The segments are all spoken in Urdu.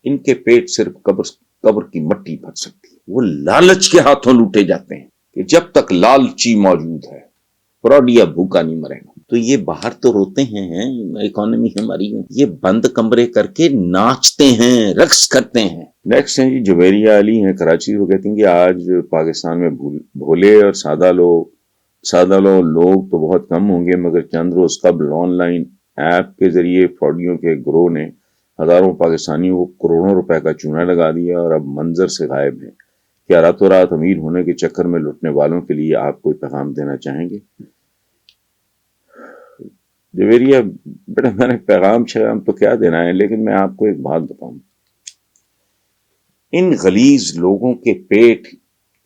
ان کے پیٹ صرف قبر کی مٹی بھر سکتی ہے. وہ لالچ کے ہاتھوں لوٹے جاتے ہیں کہ جب تک لالچی موجود ہے فراڈیا بھوکا نہیں مرے گا. تو یہ باہر تو روتے ہیں اکانومی ہماری یہ بند کمرے کر کے ناچتے ہیں رقص کرتے ہیں. نیکسٹ ہیں جی جویریہ علی ہیں کراچی. وہ کہتے ہیں کہ آج پاکستان میں بھولے اور سادہ لوگ تو بہت کم ہوں گے، مگر چند روز قبل آن لائن ایپ کے ذریعے فراڈیوں کے گروہ نے ہزاروں پاکستانیوں کو کروڑوں روپے کا چونا لگا دیا اور اب منظر سے غائب ہیں. کیا راتوں رات امیر ہونے کے چکر میں لٹنے والوں کے لیے آپ کوئی پیغام دینا چاہیں گے؟ جویریہ بیٹا میں نے پیغام تو کیا دینا ہے، لیکن میں آپ کو ایک بات بتاؤں. ان غلیظ لوگوں کے پیٹ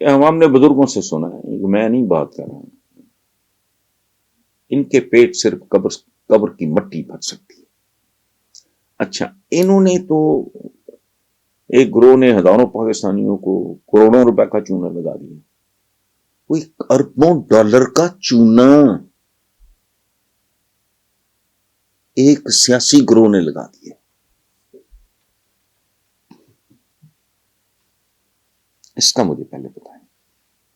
ہم نے بزرگوں سے سنا ہے، میں نہیں بات کر رہا ہوں، ان کے پیٹ صرف قبر کی مٹی بھر سکتی ہے. اچھا انہوں نے تو ایک گروہ نے ہزاروں پاکستانیوں کو کروڑوں روپے کا چونا لگا دیا. کوئی اربوں ڈالر کا چونا ایک سیاسی گروہ نے لگا دیا. اس کا مجھے پہلے بتائیں.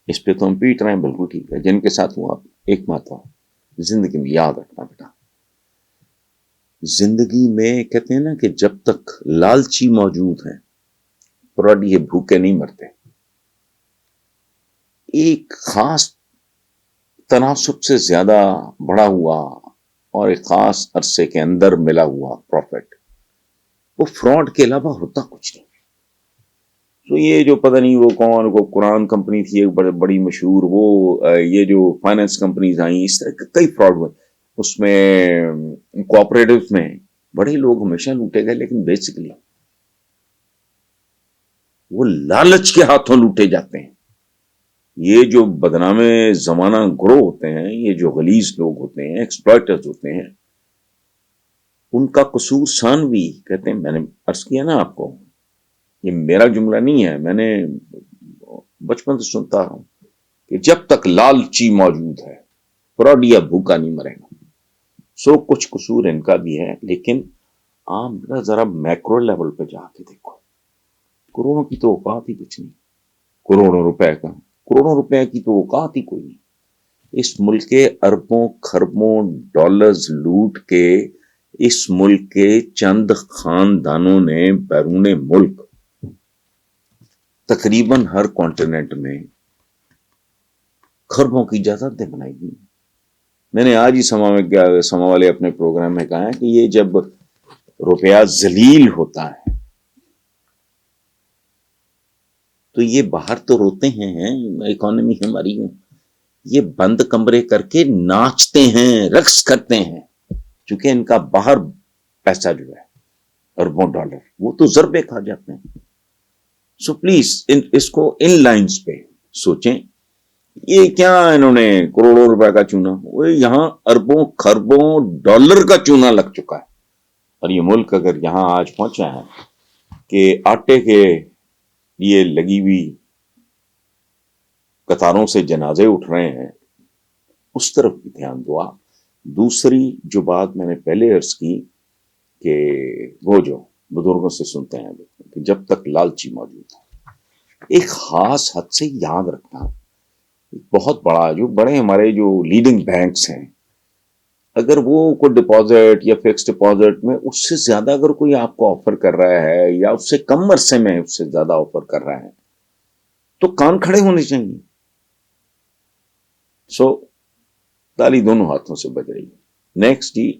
اس پہ تو ہم پیٹ رہے ہیں، بالکل ٹھیک ہے. جن کے ساتھ ہوں آپ ایک بات زندگی میں یاد رکھنا بیٹا، زندگی میں کہتے ہیں نا کہ جب تک لالچی موجود ہے فراڈی بھوکے نہیں مرتے. ایک خاص تناسب سے زیادہ بڑا ہوا اور ایک خاص عرصے کے اندر ملا ہوا پروفٹ، وہ فراڈ کے علاوہ ہوتا کچھ نہیں. تو یہ جو پتہ نہیں وہ کون کو قرآن کمپنی تھی ایک بڑی مشہور، وہ یہ جو فائنانس کمپنیز آئیں، اس طرح کے کئی فراڈ ہوئے. اس میں کوآپریٹوز میں بڑے لوگ ہمیشہ لوٹے گئے، لیکن بیسیکلی وہ لالچ کے ہاتھوں لوٹے جاتے ہیں. یہ جو بدنام زمانہ گروہ ہوتے ہیں، یہ جو غلیظ لوگ ہوتے ہیں، ایکسپلائٹرز ہوتے ہیں، ان کا قصور ثانوی کہتے ہیں. میں نے عرض کیا نا آپ کو، یہ میرا جملہ نہیں ہے، میں نے بچپن سے سنتا ہوں کہ جب تک لالچی موجود ہے فراڈیا بھوکا نہیں مرے گا. سو کچھ قصور ان کا بھی ہے، لیکن عام ذرا میکرو لیول پہ جا کے دیکھو، کروڑوں کی تو اوقات ہی کچھ نہیں. کروڑوں روپے کی تو اوقات ہی کوئی نہیں. اس ملک کے اربوں خربوں ڈالرز لوٹ کے اس ملک کے چند خاندانوں نے بیرون ملک تقریباً ہر کانٹیننٹ میں خربوں کی جائیدادیں بنائی گئی. میں نے آج ہی سما والے اپنے پروگرام میں کہا ہے کہ یہ جب روپیہ ذلیل ہوتا ہے تو یہ باہر تو روتے ہیں اکانومی ہماری یہ بند کمرے کر کے ناچتے ہیں رقص کرتے ہیں، چونکہ ان کا باہر پیسہ جو ہے اربوں ڈالر وہ تو ضربے کھا جاتے ہیں. سو پلیز اس کو ان لائنز پہ سوچیں. یہ کیا انہوں نے کروڑوں روپے کا چونا، وہ یہاں اربوں خربوں ڈالر کا چونا لگ چکا ہے. اور یہ ملک اگر یہاں آج پہنچا ہے کہ آٹے کے لیے لگی ہوئی قطاروں سے جنازے اٹھ رہے ہیں، اس طرف بھی دھیان دو آپ. دوسری جو بات میں نے پہلے عرض کی کہ وہ جو بزرگوں سے سنتے ہیں کہ جب تک لالچی موجود ہے، ایک خاص حد سے یاد رکھنا. بہت بڑا جو بڑے ہمارے جو لیڈنگ بینکس ہیں، اگر وہ کوئی ڈپازٹ یا فکس ڈپازٹ میں اس سے زیادہ اگر کوئی آپ کو آفر کر رہا ہے یا اس سے کم عرصے میں اس سے زیادہ آفر کر رہا ہے تو کان کھڑے ہونے چاہیے. سو تالی دونوں ہاتھوں سے بج رہی ہے. نیکسٹ جی